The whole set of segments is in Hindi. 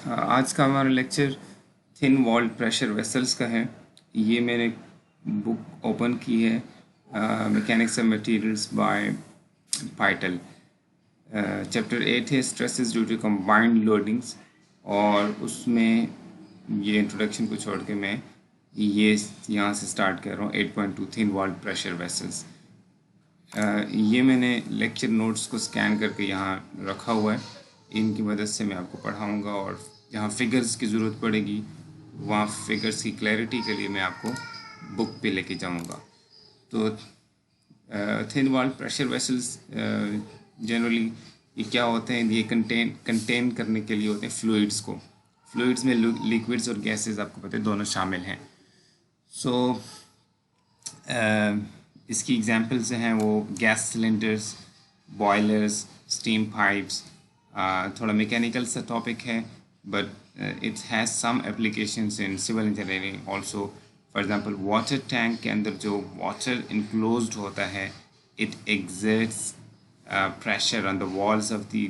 आज का हमारा lecture thin walled pressure vessels का है। ये मैंने बुक ओपन की है, mechanics of materials by Pytel. Chapter 8 है stresses due to combined loadings, और उसमें ये इंट्रोडक्शन को छोड़ के मैं ये यहाँ से स्टार्ट कर रहा हूँ। 8.2 थिन वॉल्ड प्रेशर वेसल्स। ये मैंने लेक्चर नोट्स को स्कैन करके यहाँ रखा हुआ है। इनकी मदद से मैं आपको पढ़ाऊँगा, और जहाँ फिगर्स की ज़रूरत पड़ेगी वहाँ फिगर्स की क्लैरिटी के लिए मैं आपको बुक पे लेके जाऊँगा। तो thin walled pressure vessels generally ये क्या होते हैं, ये कंटेन करने के लिए होते हैं फ्लूइड्स को। फ्लूइड्स में लिक्विड्स और गैसेस आपको पता है दोनों शामिल हैं। सो इसकी एग्जांपल्स हैं वो gas cylinders, boilers, steam pipes. थोड़ा मैकेनिकल सा टॉपिक है, but it has some applications in civil engineering also. For example water tank के अंदर जो वाटर इनक्लोज्ड होता है, it exerts pressure on the walls of the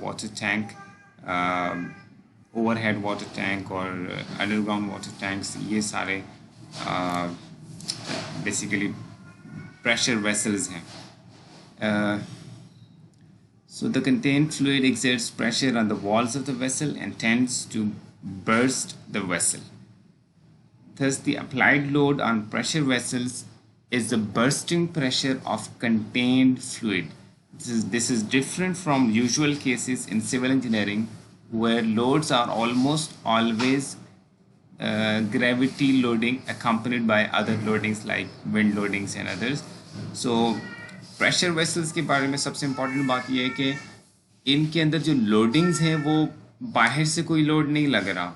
water tank, overhead water tank or underground water tanks. ये सारे basically pressure vessels हैं. So the contained fluid exerts pressure on the walls of the vessel and tends to burst the vessel. Thus, the applied load on pressure vessels is the bursting pressure of contained fluid. This is different from usual cases in civil engineering, where loads are almost always gravity loading accompanied by other loadings like wind loadings and others. So pressure vessels के बारे में सबसे important बात यह है कि इनके अंदर जो loadings हैं वो बाहर से कोई लोड नहीं लग रहा।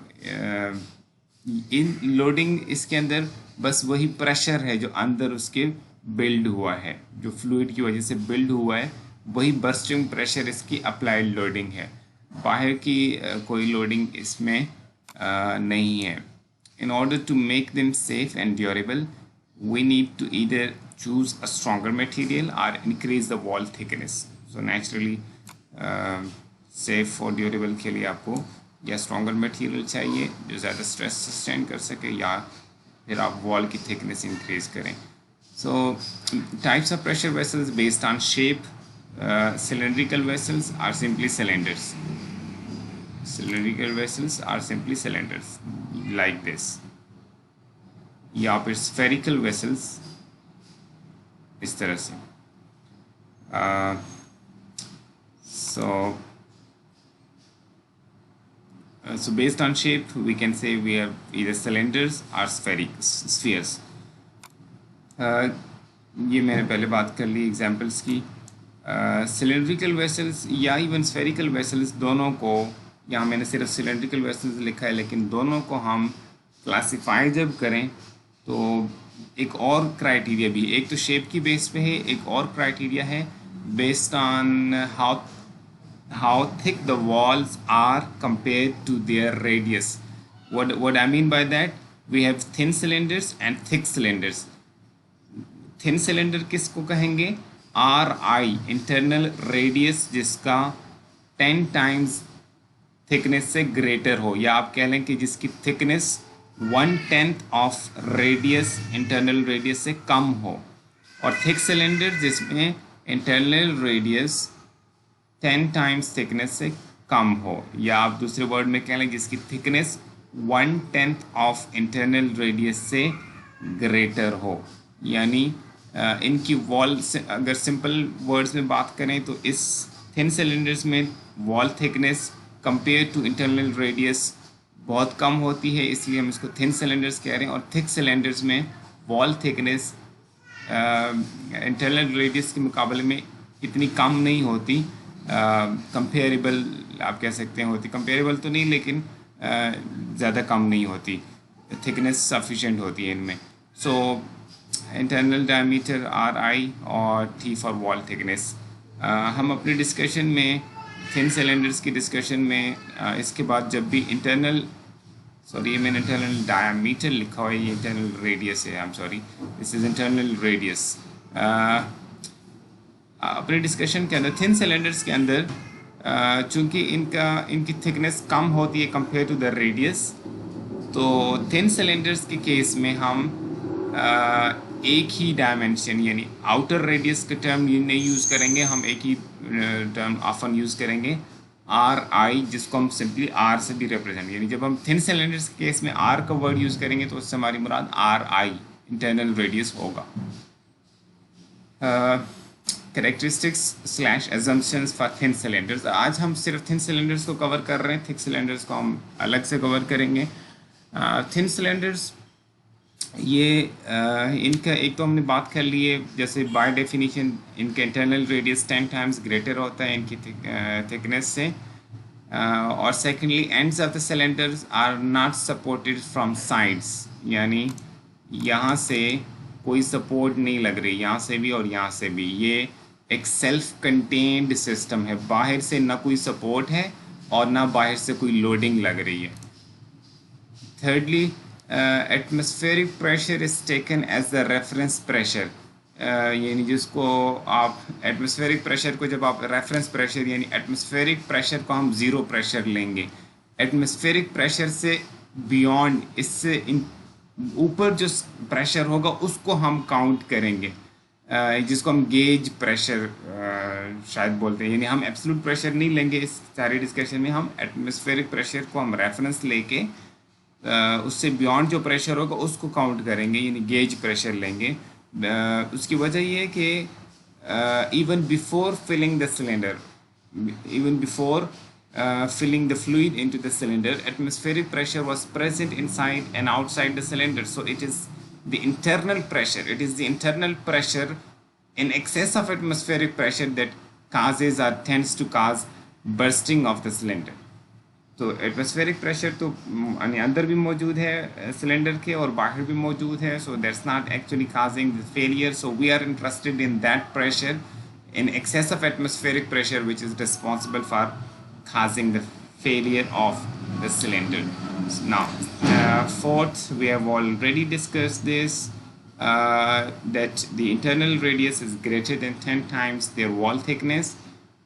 इन लोडिंग इसके अंदर बस वही प्रेशर है जो अंदर उसके बिल्ड हुआ है, जो फ्लूइड की वजह से बिल्ड हुआ है, वही बर्स्टिंग प्रेशर इसकी अप्लाइड लोडिंग है। बाहर की कोई लोडिंग इसमें नहीं है। In order to make them safe and durable, we need to either choose a stronger material or increase the wall thickness. So naturally safe और ड्यूरेबल के लिए आपको या स्ट्रॉन्गर मटेरियल चाहिए जो ज़्यादा स्ट्रेस सस्टेन कर सके, या फिर आप वॉल की थिकनेस इंक्रीज करें। सो types of pressure vessels based on shape, cylindrical vessels are simply cylinders. Cylindrical vessels are simply cylinders like this. या फिर spherical vessels इस तरह से। So based on shape, we can say we have either cylinders or spheres. ये मैंने पहले बात कर ली एग्जाम्पल्स की। सिलेंड्रिकल वेसल्स या इवन स्फेरिकल वेसल्स, दोनों को, यहाँ मैंने सिर्फ सिलेंड्रिकल वेसल्स लिखा है, लेकिन दोनों को हम क्लासिफाई जब करें तो एक और क्राइटेरिया भी, एक तो शेप की बेस पे है, एक और क्राइटेरिया है based on how thick the walls are compared to their radius. What I mean by that, we have thin cylinders and thick cylinders. Thin cylinder किसको कहेंगे? RI, इंटरनल रेडियस जिसका 10 टाइम्स थिकनेस से ग्रेटर हो, या आप कह लें कि जिसकी thickness 1/10 of radius, internal radius से कम हो। और थिक सिलेंडर जिसमें इंटरनल रेडियस 10 टाइम्स थिकनेस से कम हो, या आप दूसरे वर्ड में कह लें जिसकी थिकनेस 1/10 ऑफ इंटरनल रेडियस से ग्रेटर हो। यानी इनकी वॉल से अगर सिंपल वर्ड्स में बात करें तो इस थिन सिलेंडर्स में wall thickness compare to internal radius बहुत कम होती है, इसलिए हम इसको थिन सिलेंडर्स कह रहे हैं। और थिक सिलेंडर्स में वॉल थिकनेस इंटरनल रेडियस के मुकाबले में इतनी कम नहीं होती, कंपेरेबल आप कह सकते हैं होती, कंपेरेबल तो नहीं लेकिन ज़्यादा कम नहीं होती, थिकनेस सफिशेंट होती है इनमें। सो इंटरनल डायमीटर RI और T फॉर वॉल थिकनेस। हम अपने डिस्कशन में थिन सिलेंडर्स की डिस्कशन में इसके बाद जब भी इंटरनल, सॉरी ये मैंने इंटरनल डायमीटर लिखा हुआ है, ये इंटरनल रेडियस है, I am sorry, this is internal radius. अपने डिस्कशन के अंदर थिन सिलेंडर्स के अंदर चूँकि इनकी थिकनेस कम होती है कंपेयर टू द रेडियस, तो थिन सिलेंडर्स के केस में हम एक ही डायमेंशन यानी आउटर रेडियस का टर्म नहीं यूज़ करेंगे, हम एक ही टर्म ऑफन यूज़ करेंगे आर आई, जिसको हम सिंपली आर से भी रिप्रेजेंट, यानी जब हम थिन सिलेंडर्स के केस में आर का वर्ड यूज़ करेंगे तो उससे हमारी मुराद आर आई इंटरनल रेडियस होगा। Characteristics slash assumptions for thin cylinders. आज हम सिर्फ थिन सिलेंडर्स को कवर कर रहे हैं, थिक सिलेंडर्स को हम अलग से कवर करेंगे। थिन सिलेंडर्स ये इनका एक तो हमने बात कर ली है, जैसे बाय डेफिनेशन इनका इंटरनल रेडियस 10 टाइम्स ग्रेटर होता है इनकी थिकनेस से, और secondly ends of the cylinders are not supported from sides, यानी यहाँ से कोई सपोर्ट नहीं लग रही, यहाँ से भी और यहाँ से भी। ये एक सेल्फ कंटेन्ड सिस्टम है, बाहर से ना कोई सपोर्ट है और ना बाहर से कोई लोडिंग लग रही है। Thirdly, atmospheric pressure is taken as the reference pressure, यानी जिसको आप एटमॉस्फेरिक प्रेशर को जब आप रेफरेंस प्रेशर यानी एटमॉस्फेरिक प्रेशर को हम ज़ीरो प्रेशर लेंगे, एटमॉस्फेरिक प्रेशर से बियॉन्ड, इससे ऊपर जो प्रेशर होगा उसको हम काउंट करेंगे, जिसको हम गेज प्रेशर शायद बोलते हैं, यानी हम एब्सोल्यूट प्रेशर नहीं लेंगे इस सारे डिस्कशन में, हम एटमॉस्फेरिक प्रेशर को हम रेफरेंस लेके उससे बियॉन्ड जो प्रेशर होगा उसको काउंट करेंगे, यानी गेज प्रेशर लेंगे। उसकी वजह ये है कि even before filling the cylinder, even before filling the fluid into the cylinder, atmospheric pressure was present inside and outside the cylinder. So it is the internal pressure, it is the internal pressure in excess of atmospheric pressure that causes or tends to cause bursting of the cylinder. तो एटमॉस्फेरिक प्रेशर तो अंदर भी मौजूद है सिलेंडर के और बाहर भी मौजूद है, so that's not actually causing the failure, so we are interested in that pressure in excess of atmospheric pressure which is responsible for causing the failure of the cylinder. Now, fourth, we have already discussed this, that the internal radius is greater than 10 times their wall thickness,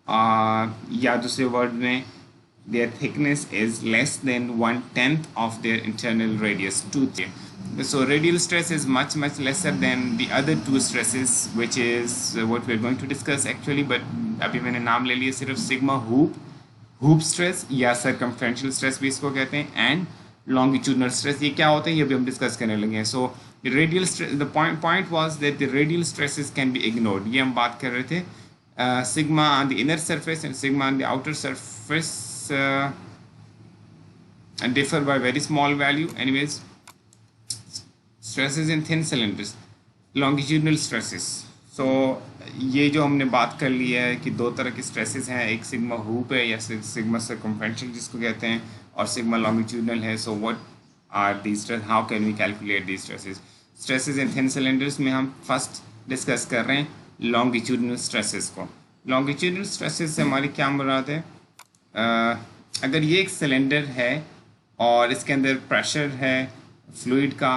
या दूसरे वर्ड में their thickness is less than 1/10 of their internal radius 2. So radial stress is much lesser than the other two stresses, which is what we are going to discuss actually, but अभी मैंने नाम ले लिया सिर्फ सिग्मा हुप स्ट्रेस या सर्कमफ्रेंशियल स्ट्रेस भी इसको कहते हैं, एंड लॉन्गिट्यूडनल स्ट्रेस। ये क्या होते हैं ये भी हम डिस्कस करने लगे हैं। So radial stress, the point was that the radial stresses can be ignored, ये हम बात कर रहे थे। Sigma on the inner surface and sigma on the outer surface differ by very small value. Anyways, stresses in thin cylinders, longitudinal stresses. So ये जो हमने बात कर ली है कि दो तरह के स्ट्रेसेस हैं, एक सिग्मा हुप है या सिग्मा सर्कमफ्रेंशियल जिसको कहते हैं, और सिग्मा लॉन्गिट्यूडनल है। So what are the stress, how can we calculate the stresses? Stresses in thin cylinders में हम फर्स्ट डिस्कस कर रहे हैं लॉन्गिट्यूडनल स्ट्रेसेस को। लॉन्गिट्यूडनल स्ट्रेसेस से हमारी क्या मुराद है? अगर ये एक सिलेंडर है और इसके अंदर प्रेशर है फ्लूइड का,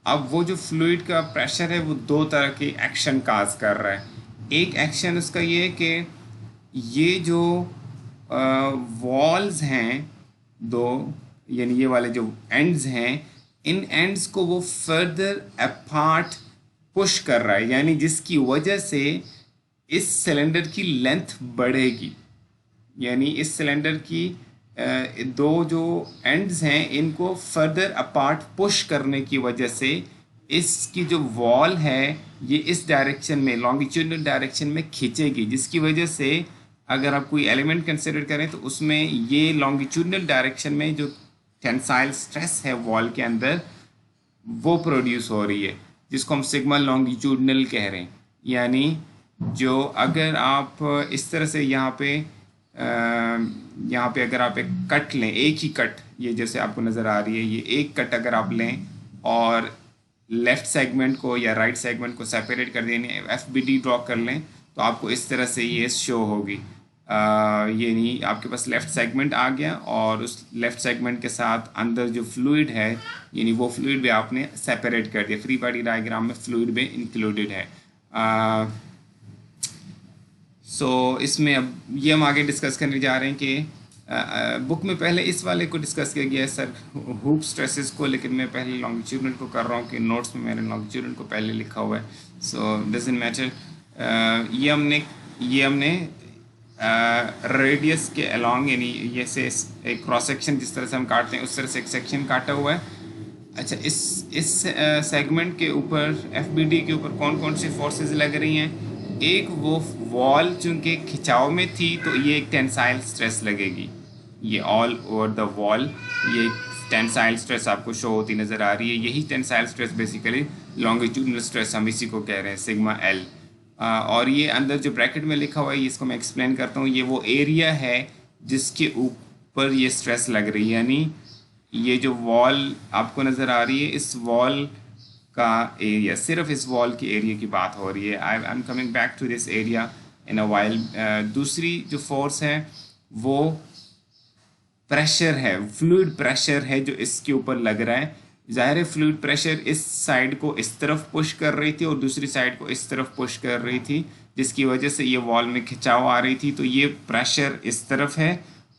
अब वो जो फ्लूइड का प्रेशर है वो दो तरह के एक्शन काज कर रहा है। एक एक्शन उसका ये है कि ये जो वॉल्स हैं दो, यानी ये वाले जो एंड्स हैं, इन एंड्स को वो फर्दर अपार्ट पुश कर रहा है, यानी जिसकी वजह से इस सिलेंडर की लेंथ बढ़ेगी, यानी इस सिलेंडर की दो जो एंड्स हैं इनको फर्दर अपार्ट पुश करने की वजह से इसकी जो वॉल है ये इस डायरेक्शन में लॉन्गिट्यूडनल डायरेक्शन में खींचेगी, जिसकी वजह से अगर आप कोई एलिमेंट कंसिडर करें तो उसमें ये लॉन्गिट्यूडनल डायरेक्शन में जो टेंसाइल स्ट्रेस है वॉल के अंदर वो प्रोड्यूस हो रही है, जिसको हम सिग्मा लॉन्गिट्यूडनल कह रहे हैं। यानी जो अगर आप इस तरह से यहाँ पे अगर आप एक कट लें, एक ही कट, ये जैसे आपको नज़र आ रही है, ये एक कट अगर आप लें और लेफ़्ट सेगमेंट को या राइट सेगमेंट को सेपरेट कर दें, FBD ड्रॉ कर लें, तो आपको इस तरह से ये शो होगी। ये नहीं, आपके पास लेफ़्ट सेगमेंट आ गया और उस लेफ़्ट सेगमेंट के साथ अंदर जो फ्लूइड है, यानी वो फ्लूइड भी आपने सेपरेट कर दिया। फ्री बॉडी डायग्राम में फ्लूइड भी इंक्लूडेड है। इसमें अब ये हम आगे डिस्कस करने जा रहे हैं कि बुक में पहले इस वाले को डिस्कस किया गया है सर, हुप स्ट्रेसेस को, लेकिन मैं पहले लॉन्गिट्यूडनल को कर रहा हूँ कि नोट्स में मैंने लॉन्गिट्यूडनल को पहले लिखा हुआ है। सो डजंट मैटर। ये हमने रेडियस के अलॉन्ग, यानी ये से एक क्रॉस सेक्शन जिस तरह से हम काटते हैं उस तरह से एक सेक्शन काटा हुआ है। अच्छा, इस सेगमेंट के ऊपर FBD के ऊपर कौन कौन सी फोर्सेस लग रही हैं? एक वो वॉल चूँकि खिंचाव में थी तो ये एक टेंसाइल स्ट्रेस लगेगी, ये ऑल ओवर द वॉल ये टेंसाइल स्ट्रेस आपको शो होती नज़र आ रही है। यही tensile stress basically longitudinal stress हम इसी को कह रहे हैं, सिग्मा L। और ये अंदर जो ब्रैकेट में लिखा हुआ है इसको मैं एक्सप्लेन करता हूँ। ये वो एरिया है जिसके ऊपर ये स्ट्रेस लग रही है, यानी ये जो वॉल आपको नज़र आ रही है इस वॉल का एरिया, सिर्फ इस वॉल की एरिया की बात हो रही है। I am coming back to this area in a while. दूसरी जो फोर्स है वो प्रेशर है, फ्लूइड प्रेशर है जो इसके ऊपर लग रहा है। ज़ाहिर है फ्लूइड प्रेशर इस साइड को इस तरफ पुश कर रही थी और दूसरी साइड को इस तरफ पुश कर रही थी, जिसकी वजह से ये वॉल में खिंचाव आ रही थी। तो ये प्रेशर इस तरफ है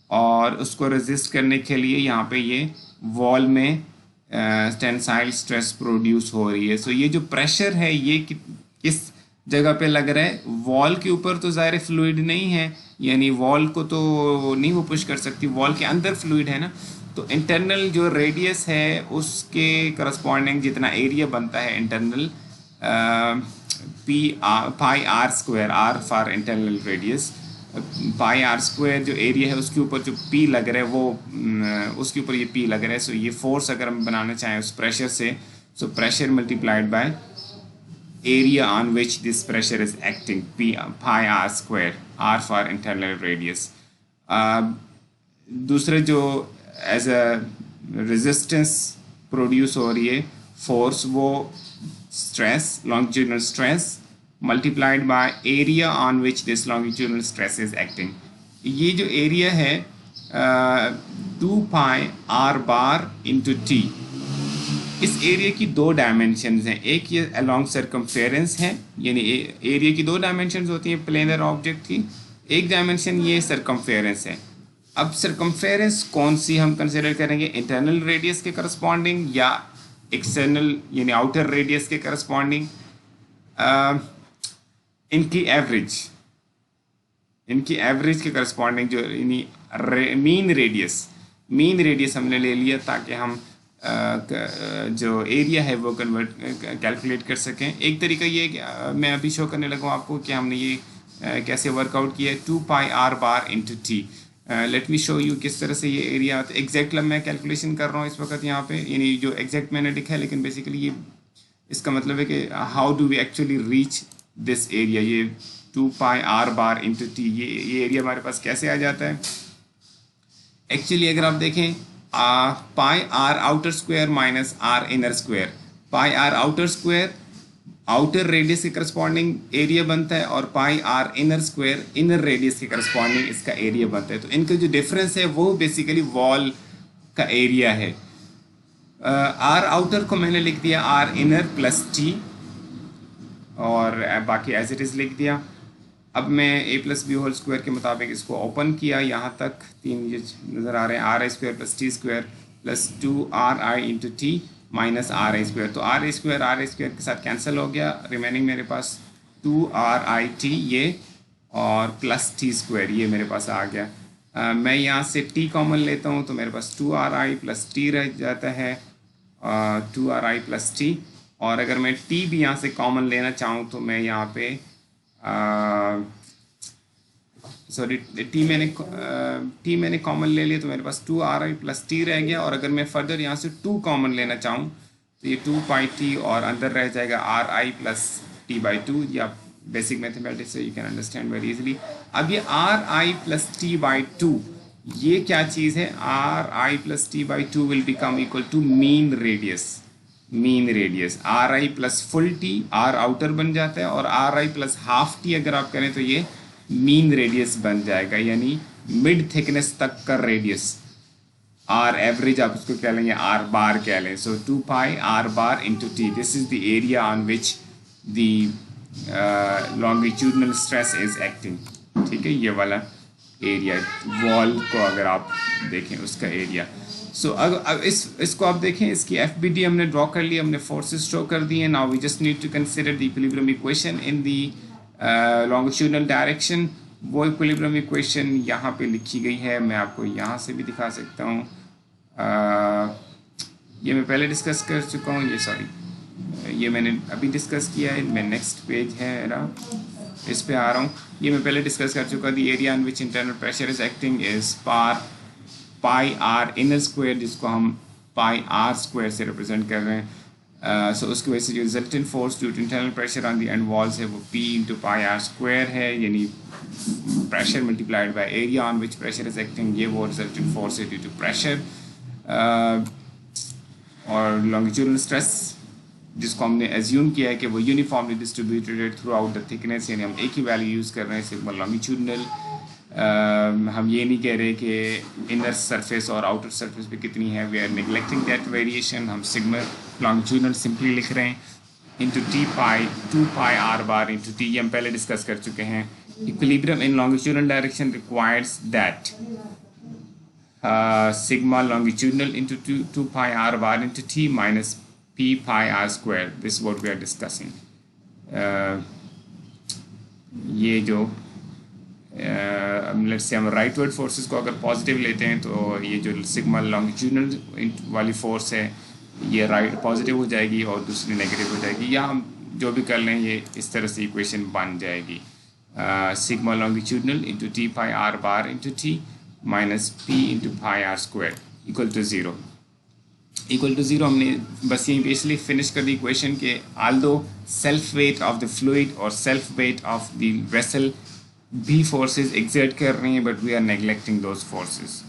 और उसको रेजिस्ट करने के लिए यहाँ पे ये वॉल में टेंसाइल स्ट्रेस प्रोड्यूस हो रही है। सो ये जो प्रेशर है ये किस जगह पे लग रहा है? वॉल के ऊपर तो ज़ाहिर फ्लूइड नहीं है, यानी वॉल को तो नहीं वो पुश कर सकती, वॉल के अंदर फ्लूइड है ना। तो इंटरनल जो रेडियस है उसके करस्पॉन्डिंग जितना एरिया बनता है internal, pi are square, r for internal radius, pi are square जो एरिया है उसके ऊपर जो P लग रहा है वो उसके ऊपर ये P लग रहा है। सो ये फोर्स अगर हम बनाना चाहें उस प्रेशर से, so pressure multiplied by area on which this pressure is acting, pi are square, r for internal radius. दूसरे जो एज अ रेजिस्टेंस प्रोड्यूस हो रही है फोर्स, वो stress, longitudinal stress multiplied by area on which this longitudinal stress is acting। ये जो एरिया है 2 pi r bar into T, इस एरिया की दो डायमेंशंस हैं। एक ये अलॉन्ग सर्कमफेरेंस है, यानी एरिया की दो डायमेंशंस होती हैं प्लेनर ऑब्जेक्ट की, एक डायमेंशन ये सर्कमफेरेंस है। अब सर्कमफेरेंस कौन सी हम कंसिडर करेंगे? इंटरनल रेडियस के करस्पॉन्डिंग या एक्सटर्नल यानी आउटर रेडियस के करस्पॉन्डिंग? इनकी एवरेज के करस्पॉन्डिंग जो मीन रेडियस हमने ले लिया ताकि हम जो एरिया है वो कैलकुलेट कर सकें। एक तरीका ये मैं अभी शो करने लगा आपको कि हमने ये कैसे वर्कआउट किया है, 2 pi r bar into T। Let me show you किस तरह से ये एरिया आता है। एग्जैक्ट मैं कैलकुलेशन कर रहा हूँ इस वक्त यहाँ पे, यानी जो एग्जैक्ट मैंने लिखा है, लेकिन बेसिकली ये इसका मतलब है कि how do we actually reach this area. ये 2 pi r bar into T, ये एरिया हमारे पास कैसे आ जाता है? एक्चुअली अगर आप देखें pi r outer square minus r inner square, pi r outer square outer radius के करस्पॉन्डिंग एरिया बनता है और pi r inner square inner radius के करस्पॉन्डिंग इसका एरिया बनता है। तो इनका जो डिफरेंस है वो बेसिकली वॉल का एरिया है। r आउटर को मैंने लिख दिया r इनर प्लस T और बाकी एज इट इज़ लिख दिया। अब मैं a plus b whole square के मुताबिक इसको ओपन किया, यहाँ तक 3 ये नज़र आ रहे हैं, are I square plus T square plus 2r i into T minus are I square. तो आर आई स्क्वायर के साथ कैंसिल हो गया, रिमेनिंग मेरे पास 2r i t ये और प्लस टी स्क्वायर ये मेरे पास आ गया। मैं यहाँ से t कॉमन लेता हूँ तो मेरे पास 2r i प्लस टी रह जाता है, 2r i प्लस टी। और अगर मैं t भी यहाँ से कॉमन लेना चाहूँ तो मैं यहाँ पे सॉरी टी मैंने कॉमन ले लिया तो मेरे पास 2r i प्लस टी रह गया। और अगर मैं फर्दर यहाँ से 2 कॉमन लेना चाहूँ तो ये 2 पाई टी और अंदर रह जाएगा r i plus T by 2। या बेसिक मैथमेटिक्स से you can understand very easily. अब ये r i plus T by 2 ये क्या चीज़ है? r i plus T by 2 will become equal to mean radius. r i plus full t, r outer बन जाता है, और r i plus half t अगर आप करें तो ये मीन रेडियस बन जाएगा, यानी मिड थिकनेस तक का रेडियस। r एवरेज आप उसको कह लेंगे, r बार कह लें। सो 2 pi r bar into T, this is the area on which the longitudinal stress is acting. ठीक है, ये वाला एरिया वॉल को अगर आप देखें उसका एरिया। सो अब इसको आप देखें, इसकी FBD हमने ड्रॉ कर लिया, हमने फोर्सेस ड्रॉ कर दिए। Now we just need to consider the equilibrium equation in the longitudinal direction. वो इक्विलिब्रियम इक्वेशन यहाँ पे लिखी गई है, मैं आपको यहाँ से भी दिखा सकता हूँ। ये मैं पहले डिस्कस कर चुका हूँ, ये मैंने अभी डिस्कस किया है। मैं नेक्स्ट पेज है मेरा, इस पे आ रहा हूँ। ये मैं पहले डिस्कस कर चुका। The area in which internal pressure is acting is pi r inner square, जिसको हम पाई आर स्क्वायर से रिप्रेजेंट कर रहे हैं। सो उसकी वजह से जो resultant force due to internal pressure on the end walls है वो P into pi are square है, यानी pressure multiplied by area on which pressure is acting, ये वो रिजल्टेंट फोर्स है ड्यू टू प्रेशर। और लॉन्गिट्यूडनल स्ट्रेस जिसको हमने एज्यूम किया है कि वो uniformly distributed through out the thickness, यानी हम एक ही वैल्यू यूज़ कर रहे हैं सिग्मा लॉन्गिट्यूडनल। हम ये नहीं कह रहे कि इनर सरफेस और आउटर सरफेस पे कितनी है, we are neglecting that variation. हम सिग्मा लॉन्गिट्यूडनल सिंपली लिख रहे हैं into T pi 2 pi are bar into t, ये हम पहले डिस्कस कर चुके हैं। Equilibrium in longitudinal direction requires that sigma longitudinal into 2 pi r bar into t minus p pi r square. This is what we are discussing. ये जो लेट्स से हम राइटवर्ड फोर्सेस को अगर पॉजिटिव लेते हैं तो ये जो सिग्मा लॉन्गिट्यूडनल वाली फोर्स है ये राइट पॉजिटिव हो जाएगी और दूसरी नेगेटिव हो जाएगी, या हम जो भी कर लें ये इस तरह से इक्वेशन बन जाएगी। Sigma longitudinal into T pi are bar into T minus P into pi are square equal to zero. हमने बस यहीं पे इसलिए फिनिश कर दी इक्वेशन के although self weight of the fluid और self weight of the vessel भी फोर्सेस एक्सर्ट कर रहे हैं, but we are neglecting those forces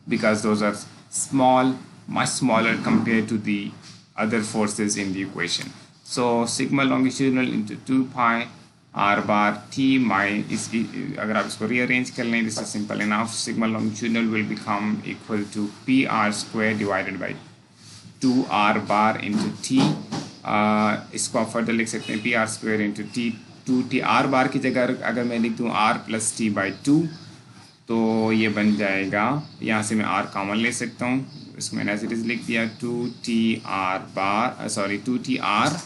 because those are small, much smaller compare to the other forces in the equation. So sigma longitudinal into 2 pi are bar t my अगर आप इसको रीअरेंज कर लें, this is simple enough. Sigma longitudinal will become equal to p r square divided by 2 r bar into t. इसको आप फर्दर लिख सकते हैं p r square into t 2 t r bar की जगह अगर मैं लिख दूँ आर प्लस टी बाई 2 तो ये बन जाएगा, यहाँ से मैं आर कॉमन ले सकता हूँ, इसको मैंने एज इट इज़ लिख दिया 2 t r bar 2 t r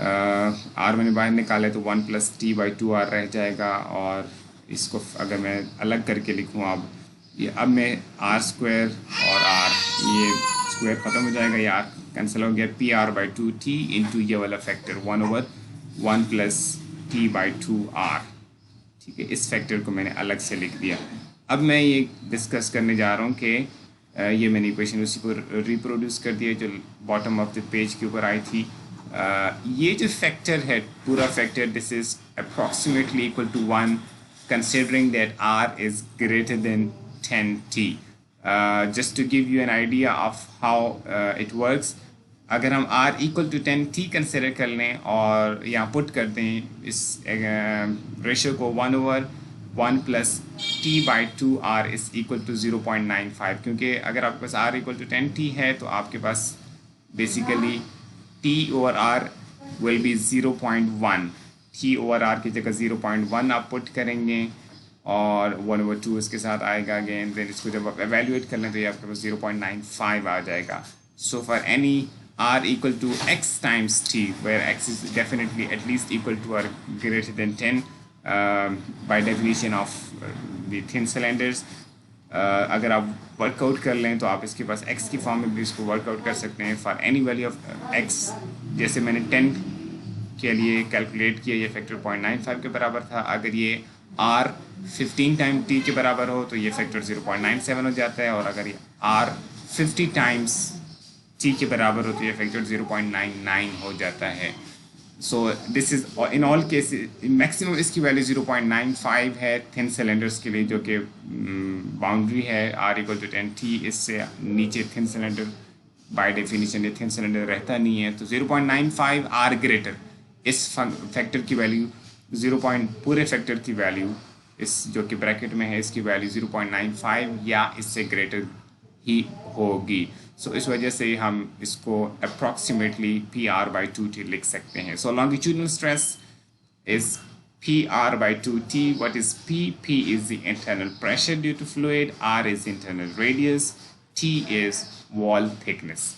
r मैंने बाहर निकाला है तो 1 प्लस टी बाई 2 आर रह जाएगा। और इसको अगर मैं अलग करके लिखूँ अब मैं आर स्क्वायर और आर ये स्क्वायर ख़त्म हो जाएगा, ये आर कैंसिल हो गया, p r by 2 t into ये वाला factor 1/1 plus T by 2 r. ठीक है, इस फैक्टर को मैंने अलग से लिख दिया। अब मैं ये डिस्कस करने जा रहा हूँ कि ये मैंने इक्वेशन उसी को रिप्रोड्यूस कर दिया जो बॉटम ऑफ द पेज के ऊपर आई थी। ये जो फैक्टर है पूरा factor this is approximately equal to 1 considering that r is greater than 10t। Just to give you an idea of how it works, अगर हम r equal to 10t consider कर लें और यहाँ पुट कर दें इस रेशो को 1/1 plus t by 2 r is equal to 0.95, क्योंकि अगर आपके पास r इक्वल टू 10t है तो आपके पास basically t over r will be 0.1, t over r की जगह 0.1 आप पुट करेंगे और 1/2 इसके साथ आएगा अगेन, देन इसको जब आप एवेल्यूएट कर लें तो ये आपके पास 0.95 आ जाएगा। So for any r equal to x times t where x is definitely at least equal to or greater than 10 by definition of the thin cylinders, अगर आप वर्कआउट कर लें तो आप इसके पास x की फॉर्म में भी इसको वर्कआउट कर सकते हैं। For any value of x, जैसे मैंने 10 के लिए कैलकुलेट किया, ये फैक्टर 0.95 के बराबर था। अगर ये r 15 टाइम t के बराबर हो तो ये फैक्टर 0.97 हो जाता है, और अगर ये r 50 टाइम्स t के बराबर हो तो ये फैक्टर 0.99 हो जाता है। So this is in all cases maximum इसकी वैल्यू 0.95 है थिन सिलेंडर्स के लिए, जो कि बाउंड्री है r इक्वल टू 10t। इससे नीचे थिन सिलेंडर बाय डेफिनेशन ये थिन सिलेंडर रहता नहीं है, तो 0.95 r ग्रेटर इस फैक्टर की वैल्यू पूरे फैक्टर की वैल्यू इस जो कि ब्रैकेट में है इसकी वैल्यू 0.95 या इससे ग्रेटर ही होगी। सो इस वजह से हम इसको approximately P r by 2t लिख सकते हैं। So longitudinal stress is PR by 2T. What is P? P is the internal pressure due to fluid, R is internal radius, T is wall thickness.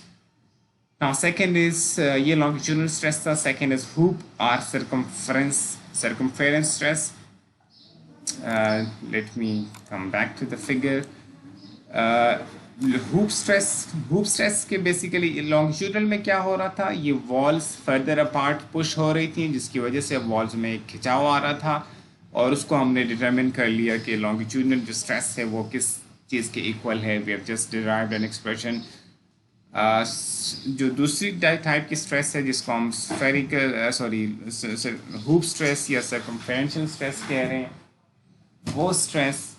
Now second is ये longitudinal stress था, second is hoop or circumference stress. Let me come back to the figure. Hoop stress के बेसिकली लॉन्गिट्यूडनल में क्या हो रहा था, ये वॉल्स फर्दर अपार्ट पुश हो रही थी जिसकी वजह से वॉल्स में एक खिंचाव आ रहा था और उसको हमने डिटरमिन कर लिया कि लॉन्गिट्यूडनल जो स्ट्रेस है वो किस चीज़ के इक्वल है. We have just derived an expression. जो दूसरी टाइप की स्ट्रेस है जिसको हम हुप स्ट्रेस या सर्कमफेरेंशियल स्ट्रेस कह रहे हैं, वो स्ट्रेस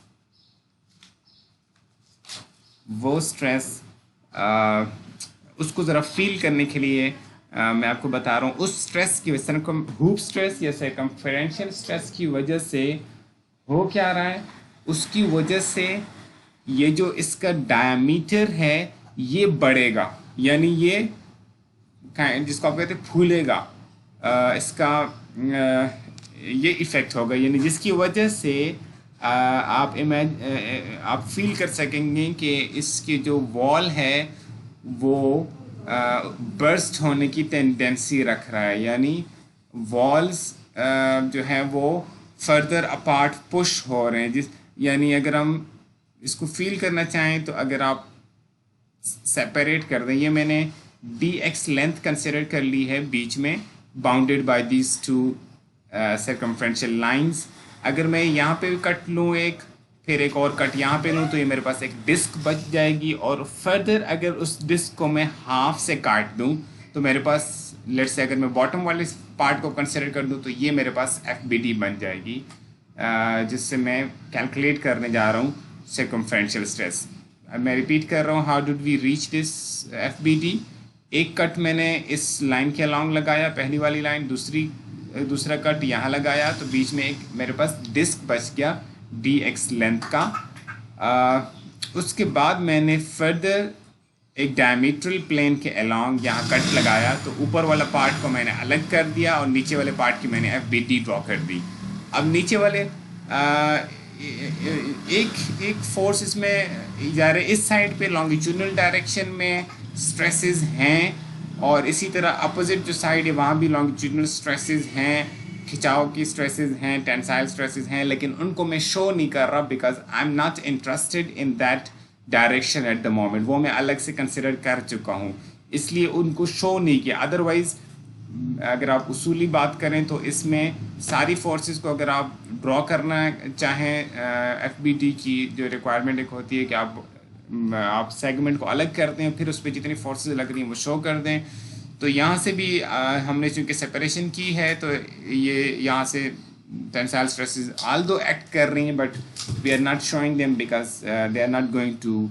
उसको ज़रा फील करने के लिए मैं आपको बता रहा हूँ. उस स्ट्रेस की वजह से हुप स्ट्रेस या सर्कमफेरेंशियल स्ट्रेस की वजह से हो क्या रहा है, उसकी वजह से ये जो इसका डायमीटर है ये बढ़ेगा, यानी ये जिसको आप कहते हैं फूलेगा, इसका ये इफ़ेक्ट होगा, यानी जिसकी वजह से आप फील कर सकेंगे कि इसकी जो वॉल है वो बर्स्ट होने की टेंडेंसी रख रहा है, यानी वॉल्स जो है वो फर्दर अपार्ट पुश हो रहे हैं. यानी अगर हम इसको फील करना चाहें तो अगर आप सेपरेट कर दें, ये मैंने dx लेंथ कंसिडर कर ली है बीच में, bounded by these two circumferential lines. अगर मैं यहाँ पे कट लूँ एक, फिर एक और कट यहाँ पे लूँ तो ये मेरे पास एक डिस्क बच जाएगी. और फर्दर अगर उस डिस्क को मैं हाफ से काट दूँ तो मेरे पास, लेट्स से अगर मैं बॉटम वाले पार्ट को कंसिडर कर दूँ तो ये मेरे पास FBD बन जाएगी, जिससे मैं कैलकुलेट करने जा रहा हूँ सर्कमफ्रेंशियल स्ट्रेस. मैं रिपीट कर रहा हूँ, how did we reach this FBD. एक कट मैंने इस लाइन के अलॉन्ग लगाया, पहली वाली लाइन, दूसरा कट यहाँ लगाया, तो बीच में एक मेरे पास डिस्क बच गया dx लेंथ का. उसके बाद मैंने फर्दर एक डायमीट्रल प्लेन के अलॉन्ग यहाँ कट लगाया, तो ऊपर वाला पार्ट को मैंने अलग कर दिया और नीचे वाले पार्ट की मैंने FBD ड्रॉ कर दी. अब नीचे वाले एक फोर्स इसमें जा रहे, इस साइड पे लॉन्गिट्यूडनल डायरेक्शन में स्ट्रेसेस हैं और इसी तरह अपोजिट जो साइड है वहाँ भी लॉन्गिट्यूडनल स्ट्रेसेस हैं, खिंचाव की स्ट्रेसेस हैं, टेंसाइल स्ट्रेसेस हैं, लेकिन उनको मैं शो नहीं कर रहा because I am not interested in that direction at the moment. वो मैं अलग से कंसिडर कर चुका हूँ, इसलिए उनको शो नहीं किया. अदरवाइज़ अगर आप उसूली बात करें तो इसमें सारी फोर्सेस को अगर आप ड्रॉ करना चाहें, FBD की जो रिक्वायरमेंट एक होती है कि आप सेगमेंट को अलग करते हैं, फिर उस पर जितनी फोर्सेस लग रही हैं वो शो कर दें. तो यहाँ से भी हमने चूँकि सेपरेशन की है तो ये यहाँ से टेंसाइल स्ट्रेसेस ऑल्दो एक्ट कर रही हैं, but we are not showing them because they are not going to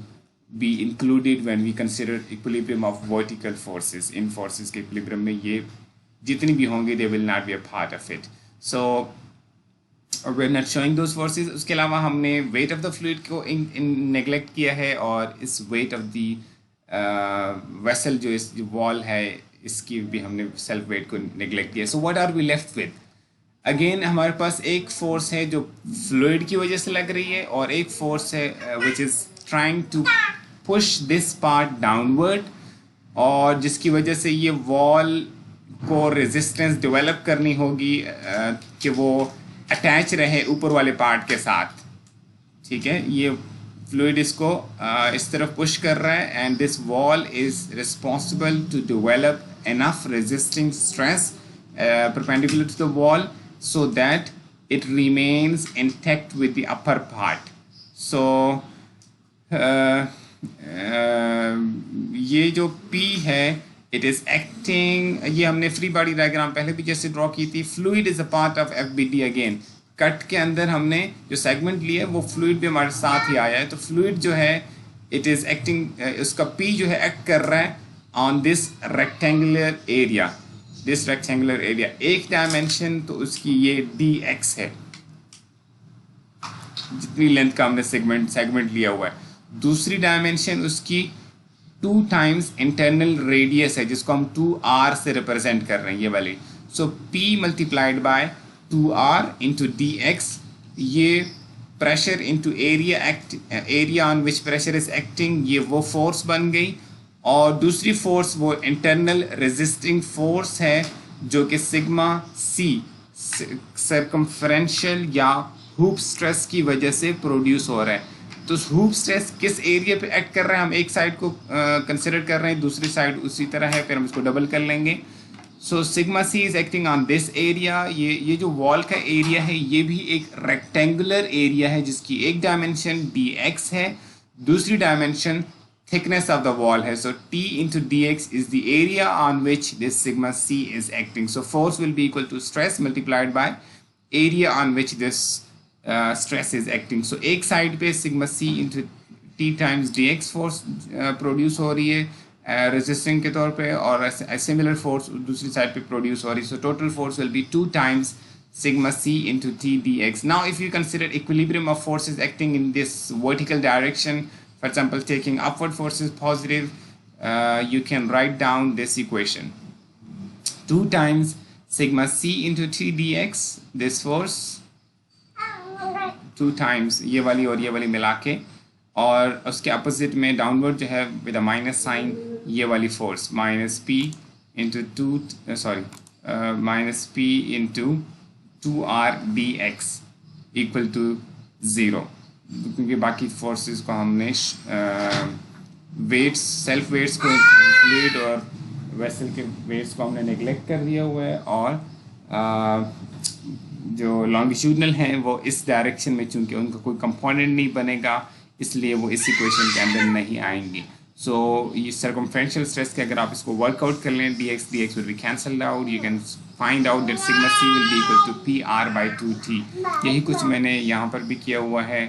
be included when we consider equilibrium of vertical forces. इन forces के equilibrium में ये जितनी भी होंगे they will not be a part of it. So we're not showing those forces. उसके अलावा हमने weight of the fluid को neglect किया है और इस weight of the vessel जो इस wall है इसकी भी हमने self weight को neglect किया. So what are we left with? Again हमारे पास एक force है जो fluid की वजह से लग रही है और एक force है which is trying to push this part downward और जिसकी वजह से ये वॉल को रेजिस्टेंस डेवलप करनी होगी कि वो अटैच रहे ऊपर वाले पार्ट के साथ. ठीक है, ये फ्लूइड इसको इस तरफ पुश कर रहा है and this wall is responsible to develop enough resisting stress perpendicular to the wall so that it remains intact with the upper part. So ये जो P है इट इज़ एक्टिंग, ये हमने फ्री बॉडी डायग्राम पहले भी जैसे ड्रॉ की थी. Fluid is a part of FBD. Again cut के अंदर हमने जो सेगमेंट लिया वो फ्लूइड भी हमारे साथ ही आया है. तो फ्लूइड जो है इट इज़ एक्टिंग, उसका P जो है एक्ट कर रहा है ऑन दिस रेक्टेंगुलर एरिया, एक डायमेंशन तो उसकी ये dx है जितनी लेंथ का हमने सेगमेंट लिया हुआ है. दूसरी डायमेंशन उसकी 2 times इंटरनल रेडियस है जिसको हम 2r से रिप्रेजेंट कर रहे हैं, ये वाली. सो P multiplied by 2r into dx, ये pressure into area on which pressure is acting, ये वो फोर्स बन गई। और दूसरी फोर्स वो इंटरनल रेजिस्टिंग फोर्स है जो कि सिग्मा सी सर्कमफ्रेंशियल या हुप स्ट्रेस की वजह से प्रोड्यूस हो रहा है। तो हुप स्ट्रेस किस एरिया पे एक्ट कर रहा है, हम एक साइड को कंसिडर कर रहे हैं, दूसरी साइड उसी तरह है, फिर हम इसको डबल कर लेंगे। So sigma c is acting on this area. ये जो वॉल का एरिया है ये भी एक रेक्टेंगुलर एरिया है जिसकी एक डायमेंशन dx है, दूसरी dimension thickness of the wall है। So T into dx is the area on which this sigma c is acting. So force will be equal to stress multiplied by area on which this stress is acting. So एक side पे sigma c into T times dx force produce हो रही है resisting के तौर पे, और similar force दूसरी side पे produce हो रही है। So total force will be 2 times sigma c into T dx. Now if you consider equilibrium of forces acting in this vertical direction, for example, taking upward forces positive, you can write down this equation. 2 times sigma c into T dx, this force, 2 times ये वाली और ये वाली मिला के, और उसके अपोजिट में डाउनवर्ड जो है विद अ माइनस साइन ये वाली force minus p into minus p into 2r dx equal to 0, क्योंकि बाकी फोर्सेस को हमने वेट्स, सेल्फ वेट्स को, फ्लूइड और वेसल के वेट्स को हमने नेग्लेक्ट कर दिया हुआ है, और जो लॉन्गिट्यूडनल हैं वो इस डायरेक्शन में चूंकि उनका कोई कंपोनेंट नहीं बनेगा इसलिए वो इस इक्वेशन के अंदर नहीं आएंगी। सो ये सर्कमफ्रेंशियल स्ट्रेस के अगर आप इसको वर्कआउट कर लें, dx will be cancelled out, you can find out that sigma c will be equal to PR/2T। यही कुछ मैंने यहाँ पर भी किया हुआ है,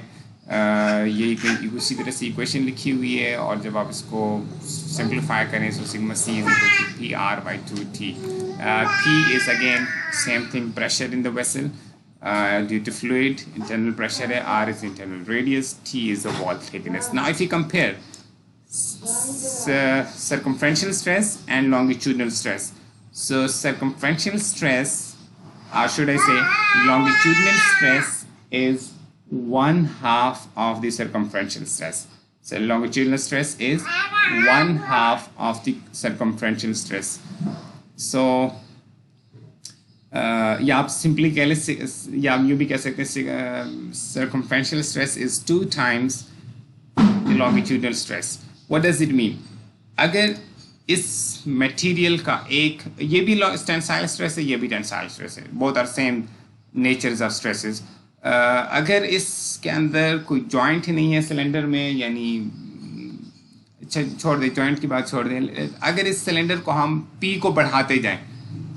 यही उसी तरह से इक्वेशन लिखी हुई है, और जब आप इसको सिंप्लीफाई करें तो sigma c is equal to PR/2T। P is again same thing, pressure in the vessel due to fluid, internal pressure है, R is internal radius, T is the wall thickness. Now if you compare circumferential stress and longitudinal stress, so circumferential stress, or should I say longitudinal stress, is 1/2 of the circumferential stress. So longitudinal stress is 1/2 of the circumferential stress. So या आप सिंपली कह ले, या आप यूँ भी कह सकते हैं circumferential stress is 2 times the longitudinal stress. What does it mean? अगर इस मटेरियल का एक, ये भी टेंसाइल स्ट्रेस है, ये भी टेंसाइल स्ट्रेस है, both are same natures of stresses. अगर इसके अंदर कोई जॉइंट ही नहीं है सिलेंडर में, यानी छोड़ दें जॉइंट की बात, छोड़ दें, अगर इस सिलेंडर को हम P को बढ़ाते जाएं,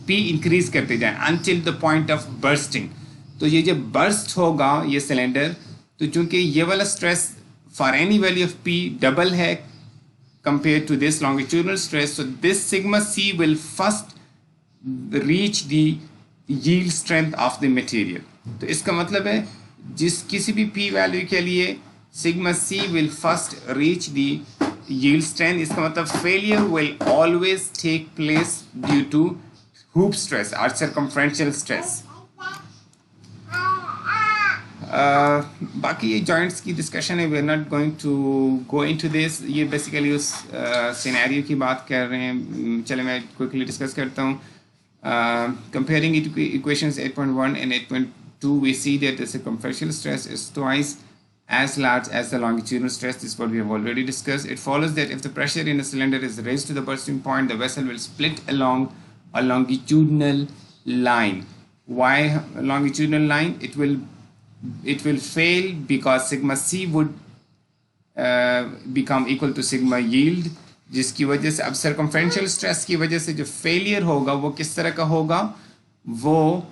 P इंक्रीज करते जाएं until the point of bursting, तो ये जब बर्स्ट होगा ये सिलेंडर, तो चूंकि ये वाला stress for any value of P double है compared to this longitudinal stress, so this sigma c will first reach the yield strength of the material. तो इसका मतलब है जिस किसी भी P वैल्यू के लिए sigma c will first reach the yield strength, इसका मतलब failure will always take place due to hoop stress or circumferential stress. बाकी ये जॉइंट्स की डिस्कशन है, we are not going to go into this, ये बेसिकली उस सिनेरियो की बात कर रहे हैं। चले मैं क्विकली डिस्कस करता हूँ। Comparing equations 8.1 and 8.2, we see that the circumferential stress is twice as large as the longitudinal stress. This is what we have already discussed. It follows that if the pressure in a cylinder is raised to the bursting point, the vessel will split along a longitudinal line. Why longitudinal line? It will fail because sigma c would become equal to sigma yield, जिसकी वजह से अब circumferential stress की वजह से जो failure होगा वो किस तरह का होगा, वो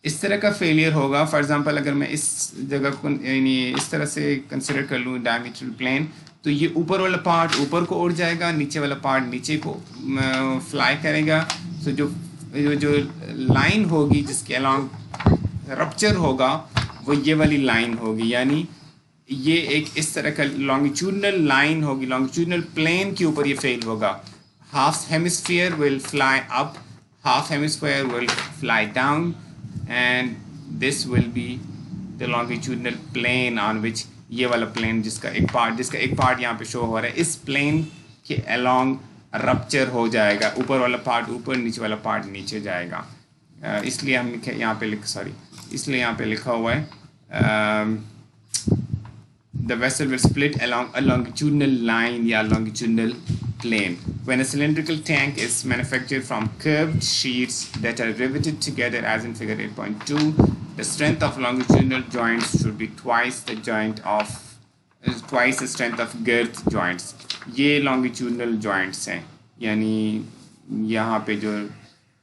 इस तरह का failure होगा। फॉर एग्जांपल अगर मैं इस जगह को यानी इस तरह से कंसिडर कर लूँ डायमीट्रल प्लेन, तो ये ऊपर वाला पार्ट ऊपर को उड़ जाएगा, नीचे वाला पार्ट नीचे को फ्लाई करेगा। तो जो लाइन होगी जिसके अलॉन्ग रप्चर होगा वो ये वाली लाइन होगी, यानी ये एक इस तरह का लॉन्गिट्यूडनल लाइन होगी, लॉन्गिट्यूडनल प्लेन के ऊपर ये फेल होगा। Half hemisphere will fly up, half hemisphere will fly down, and this will be the longitudinal plane on which, ये वाला प्लेन जिसका एक पार्ट यहाँ पे शो हो रहा है, इस प्लेन के अलोंग रप्चर हो जाएगा, ऊपर वाला पार्ट ऊपर, नीचे वाला पार्ट नीचे जाएगा। इसलिए हम यहाँ पे लिखा हुआ है the vessel will split along a longitudinal line या longitudinal plane. When a cylindrical tank is manufactured from curved sheets that are riveted together as in figure 8.2, the strength of longitudinal joints should be twice the strength of girth joints. ये longitudinal joints हैं, यानी यहाँ पे जो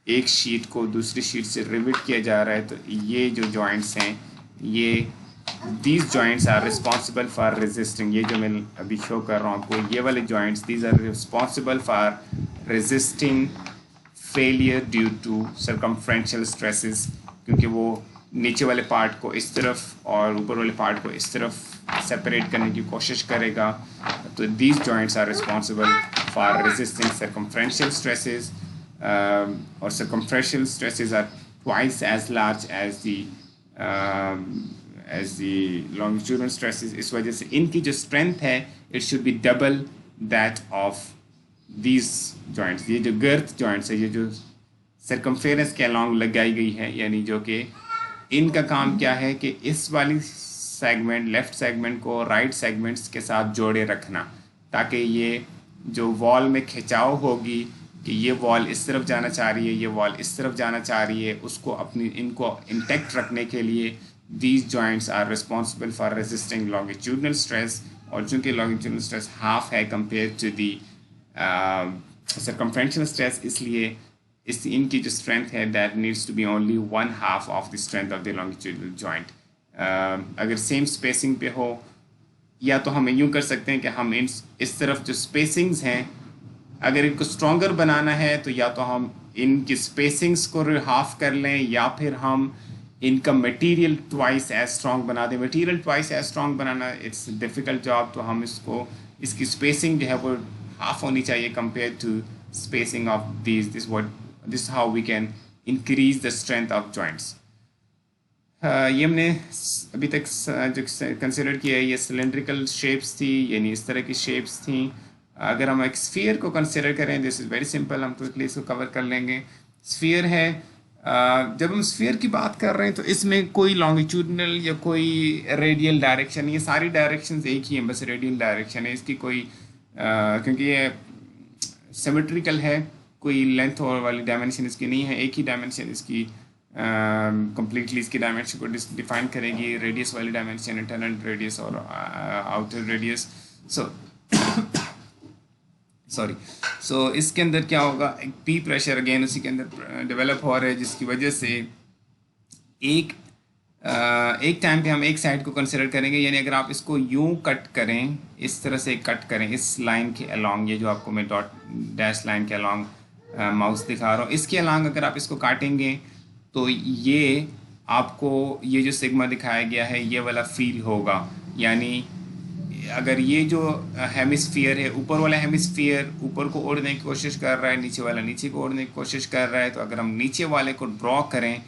एक शीट को दूसरी शीट से रिविट किया जा रहा है, तो ये जो joints हैं, ये these joints are responsible for resisting, ये जो मैं अभी शो कर रहा हूँ आपको, ये वाले joints, these are responsible for resisting failure due to circumferential stresses, क्योंकि वो नीचे वाले पार्ट को इस तरफ और ऊपर वाले पार्ट को इस तरफ सेपरेट करने की कोशिश करेगा। तो these joints are responsible for resisting circumferential stresses, और circumferential stresses are twice as large as the longitudinal stresses। इस वजह से इनकी जो strength है, it should be double that of these joints। ये जो girth joints है, ये जो circumference के along लगाई गई है, यानी जो कि इनका काम क्या है कि इस वाली सेगमेंट, लेफ्ट सेगमेंट को राइट सेगमेंट्स के साथ जोड़े रखना, ताकि ये जो वॉल में खिंचाव होगी कि ये वॉल इस तरफ जाना चाह रही है, ये वॉल इस तरफ जाना चाह रही है, उसको इनको इंटैक्ट रखने के लिए these joints are responsible for resisting longitudinal stress। और चूँकि longitudinal stress half है compared to the circumferential stress, इसलिए इनकी जो strength है that needs to be only 1/2 of the strength of the longitudinal joint। अगर same spacing पे हो, या तो हम यूँ कर सकते हैं कि हम इस तरफ जो spacings हैं, अगर इनको stronger बनाना है तो या तो हम इनकी spacings को half कर लें, या फिर हम इनका मटेरियल ट्वाइस एज स्ट्रॉन्ग बना दें। मटेरियल ट्वाइस एज स्ट्रॉन्ग बनाना इट्स डिफ़िकल्ट जॉब, तो हम इसकी स्पेसिंग जो है वो हाफ होनी चाहिए compare to spacing of this how we can increase the strength of joints. ये हमने अभी तक जो कंसिडर किया है, ये सिलेंड्रिकल शेप्स थी, यानी इस तरह की शेप्स थी। अगर हम एक स्फीयर को कंसिडर करें, दिस इज़ वेरी सिंपल, हम क्विकली इसको कवर कर लेंगे। स्फीयर है, जब हम स्फीयर की बात कर रहे हैं तो इसमें कोई लॉन्गिट्यूडनल या कोई रेडियल डायरेक्शन, ये सारी डायरेक्शंस एक ही हैं, बस रेडियल डायरेक्शन है इसकी कोई क्योंकि ये सिमेट्रिकल है, कोई लेंथ और वाली डायमेंशन इसकी नहीं है, एक ही डायमेंशन इसकी कंप्लीटली इसकी डायमेंशन को डिफाइन करेगी, रेडियस वाली डायमेंशन, इंटरनल रेडियस और आउटर रेडियस। सो इसके अंदर क्या होगा, एक पी प्रेशर अगेन उसी के अंदर डेवलप हो रहा है, जिसकी वजह से एक टाइम पे हम एक साइड को कंसिडर करेंगे, यानी अगर आप इसको यूं कट करें, इस तरह से कट करें इस लाइन के अलोंग, ये जो आपको मैं डॉट डैश लाइन के अलोंग माउस दिखा रहा हूँ, इसके अलोंग अगर आप इसको काटेंगे तो ये आपको ये जो सिग्मा दिखाया गया है ये वाला फील होगा। यानी अगर ये जो हेमिस्फीयर है, ऊपर वाला हेमिस्फीयर ऊपर को ओढ़ने की कोशिश कर रहा है, नीचे वाला नीचे को ओढ़ने की कोशिश कर रहा है, तो अगर हम नीचे वाले को ड्रॉ करें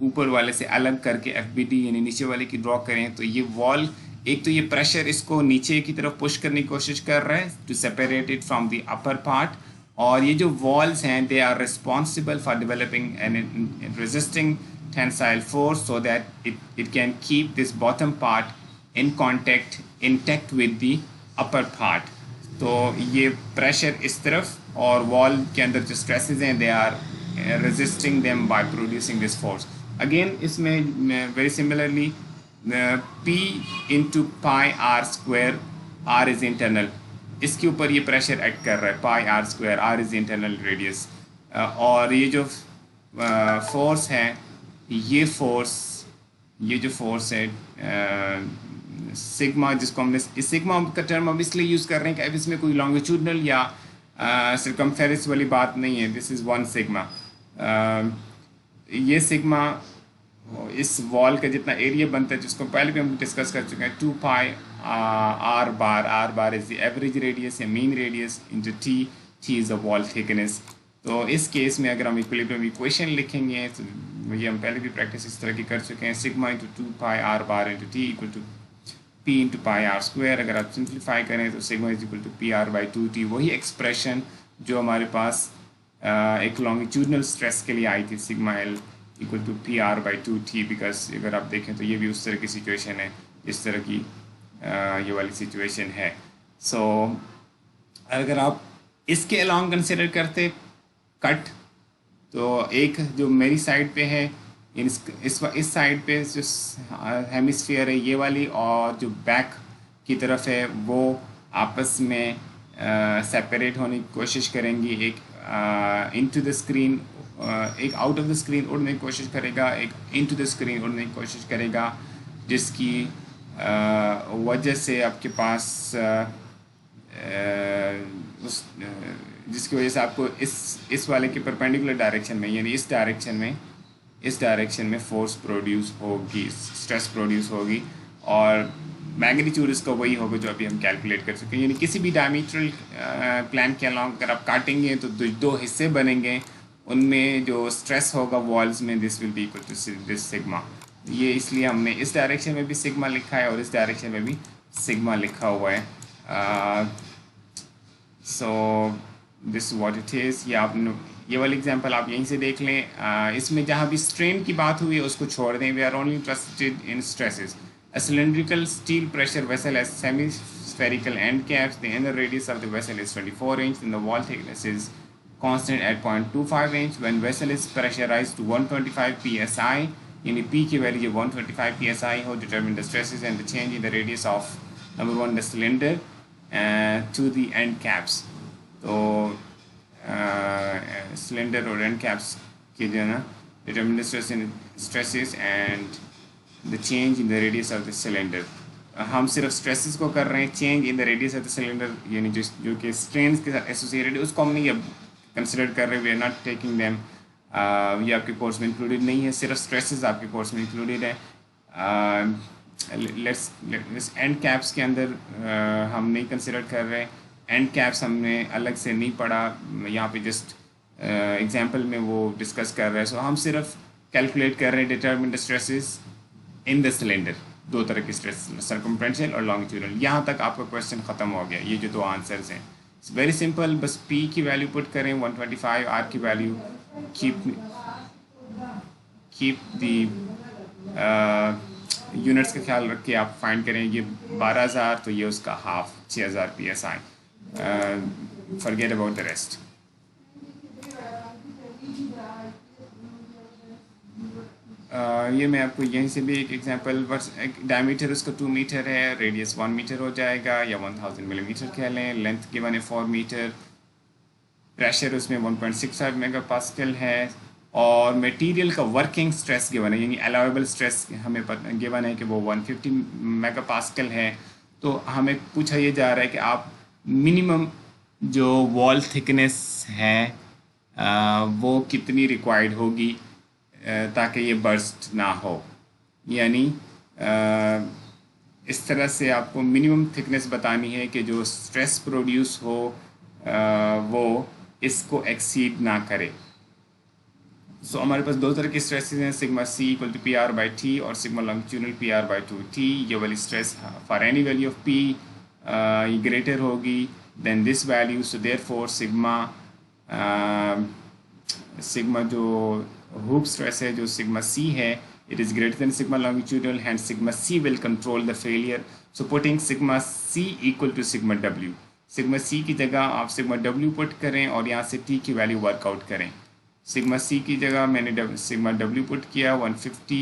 ऊपर वाले से अलग करके FBD यानी नीचे वाले की ड्रॉ करें, तो ये वॉल एक तो ये प्रेशर इसको नीचे की तरफ पुश करने की कोशिश कर रहा है to separate it from the upper part, और ये जो वॉल्स हैं they are responsible for developing and resisting tensile force so that it can keep this bottom part in contact intact with the upper part. तो ये प्रेशर इस तरफ और वॉल के अंदर जो स्ट्रेसेस हैं they are resisting them by producing this force. Again इसमें very similarly P into pi are square, R is internal, इसके ऊपर ये प्रेशर एक्ट कर रहा है, pi are square, R is internal radius, और ये जो फोर्स है ये जो फोर्स है सिग्मा, जिसको हमने इस सिग्मा का टर्म हम इसलिए यूज़ कर रहे हैं कि अब इसमें कोई लॉन्गिट्यूडनल या सर्कमफेरेंस वाली बात नहीं है, दिस इज़ वन सिग्मा। ये सिग्मा इस वॉल का जितना एरिया बनता है, जिसको पहले भी हम डिस्कस कर चुके हैं, 2 pi are bar is the average radius या mean radius into T is the wall thickness. तो इस केस में अगर हम इक्विलिब्रियम इक्वेशन लिखेंगे तो ये हम पहले भी प्रैक्टिस इस तरह की कर चुके हैं, sigma into 2πr⁴ into t equal to p into πr²। अगर आप सिंप्लीफाई करें तो sigma is equal to PR/2T, वही एक्सप्रेशन जो हमारे पास एक लॉन्गिट्यूडनल स्ट्रेस के लिए आई थी, sigma L equal to PR/2T। Because अगर आप देखें तो ये भी उस तरह की सिचुएशन है, इस तरह की ये वाली सिचुएशन है। सो अगर आप इसके अलॉन्ग कंसिडर करते कट, तो एक जो मेरी साइड पे है, इस साइड पे जो हेमिस्फीयर है ये वाली, और जो बैक की तरफ है वो आपस में सेपरेट होने की कोशिश करेंगी। एक इनटू द स्क्रीन, एक आउट ऑफ द स्क्रीन उड़ने की कोशिश करेगा, एक इनटू द स्क्रीन उड़ने की कोशिश करेगा, जिसकी वजह से आपके पास जिसकी वजह से आपको इस वाले के परपेंडिकुलर डायरेक्शन में, यानी इस डायरेक्शन में फोर्स प्रोड्यूस होगी, स्ट्रेस प्रोड्यूस होगी, और मैग्नीट्यूड इसका वही होगा जो अभी हम कैलकुलेट कर चुके हैं। यानी किसी भी डायमीट्रल प्लान के अलॉन्ग अगर आप काटेंगे तो दो हिस्से बनेंगे, उनमें जो स्ट्रेस होगा वॉल्स में, this will be equal to this sigma. ये इसलिए हमने इस डायरेक्शन में भी सिग्मा लिखा है और इस डायरेक्शन में भी सिग्मा लिखा हुआ है। So this what it is. ये वाली एग्जांपल आप यहीं से देख लें। इसमें जहाँ भी स्ट्रेन की बात हुई है उसको छोड़ दें। We are only interested in stresses. A cylindrical steel pressure vessel has semi-spherical end caps. The inner radius of the vessel is 24 inch and the wall thickness is constant at 0.25 inch. When vessel is pressurized to 125 psi, यानी P की वैल्यू 125 psi हो, determine the stresses and the change in the radius of number 1 the cylinder to the end caps. तो सिलेंडर और एंड कैप्स के जो है ना, determine the stresses and the change in the radius of the cylinder. हम सिर्फ स्ट्रेसेस को कर रहे हैं, change in the radius of the cylinder यानी जो कि स्ट्रेन के साथ एसोसिएटेड है उसको हम नहीं अब कंसिडर कर रहे। We are not taking them, ये आपके कोर्स में इंक्लूडेड नहीं है, सिर्फ स्ट्रेसेस आपके कोर्स में इंक्लूडेड है। लेट्स एंड कैप्स के अंदर हम नहीं कंसिडर कर रहे, एंड कैप्स हमने अलग से नहीं पढ़ा, यहाँ पे जस्ट एग्जाम्पल में वो डिस्कस कर रहे हैं। सो हम सिर्फ कैलकुलेट कर रहे हैं determine the stresses in the cylinder. दो तरह की स्ट्रेस, सर्कमफ्रेंशियल और लॉन्गिट्यूडनल। यहाँ तक आपका क्वेश्चन ख़त्म हो गया। ये जो दो आंसर्स हैं इट्स वेरी सिंपल, बस P की वैल्यू पुट करें 125, R की वैल्यू कीप दी यूनिट्स का ख्याल रख के आप फाइंड करें। ये 12,000 तो ये उसका half 6,000 PSI। Forget about the rest. ये मैं आपको यहीं से भी एक एग्जांपल, डायमीटर उसका 2 मीटर है, रेडियस 1 मीटर हो जाएगा या 1000 मिलीमीटर कह लें, लेंथ गिवन है 4 मीटर, प्रेशर उसमें 1.65 मेगापास्कल है, और मटेरियल का वर्किंग स्ट्रेस गिवन है, यानी अलाउएबल स्ट्रेस हमें गिवन है कि वो 150 मेगापास्कल है। तो हमें पूछा ये जा रहा है कि आप मिनिमम जो वॉल थिकनेस है वो कितनी रिक्वायर्ड होगी ताकि ये बर्स्ट ना हो। यानी इस तरह से आपको मिनिमम थिकनेस बतानी है कि जो स्ट्रेस प्रोड्यूस हो वो इसको एक्सीड ना करे। सो हमारे पास दो तरह की स्ट्रेसेस हैं, sigma C equal to PR/T और सिग्मा लॉन्गिट्यूडनल PR/2T। ये वाली stress for any value of P greater होगी than this value. So therefore sigma जो हुक स्ट्रेस है, जो सिग्मा C है, it is greater than sigma longitudinal, hence sigma C will control the failure. So putting sigma C equal to sigma W, sigma C की जगह आप sigma W पुट करें और यहाँ से T की वैल्यू वर्कआउट करें। sigma C की जगह मैंने sigma W पुट किया 150,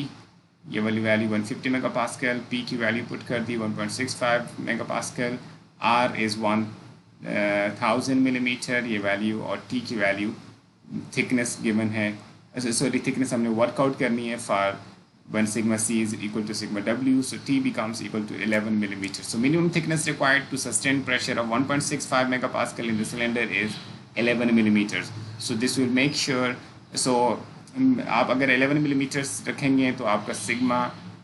ये वाली वैल्यू 150 मेगापास्कल, P की वैल्यू पुट कर दी 1.65 मेगापास्कल, R is 1000 मिलीमीटर ये वैल्यू, और T की वैल्यू थिकनेस गिवन है, सॉरी थिकनेस हमने वर्कआउट करनी है for when sigma C is equal to sigma W, so T becomes equal to 11 millimeters. So minimum thickness required to sustain pressure of 1.65 megapascal in the cylinder is 11 millimeters. So this will make sure, so आप अगर 11 millimeters रखेंगे तो आपका sigma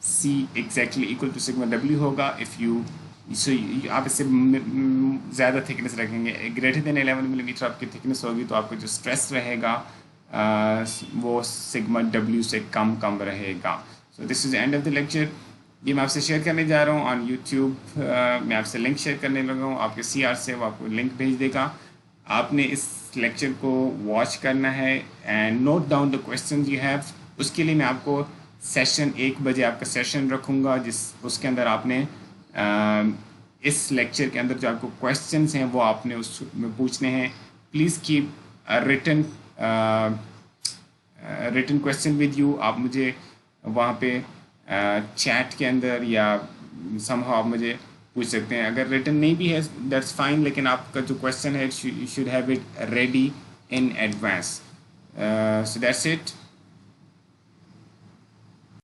C exactly equal to sigma W होगा if you सो आप इससे ज़्यादा थिकनेस रखेंगे, ग्रेटर देन 11 मिलीमीटर आपकी थिकनेस होगी तो आपका जो स्ट्रेस रहेगा वो सिग्मा डब्ल्यू से कम रहेगा। So this is end of the lecture. ये मैं आपसे शेयर करने जा रहा हूँ ऑन यूट्यूब। मैं आपसे लिंक शेयर करने लगा हूँ आपके CR से, वो आपको लिंक भेज देगा। आपने इस लेक्चर को वॉच करना है and note down the question you have. उसके लिए मैं आपको सेशन 1 बजे आपका सेशन रखूँगा, उसके अंदर आपने इस लेक्चर के अंदर जो आपको क्वेश्चंस हैं वो आपने उसमें पूछने हैं। Please keep written question with you. आप मुझे वहाँ पे चैट के अंदर या समहाउ आप मुझे पूछ सकते हैं। अगर रिटन नहीं भी है दैट्स फाइन, लेकिन आपका जो क्वेश्चन है you should have it ready in advance. So that's it.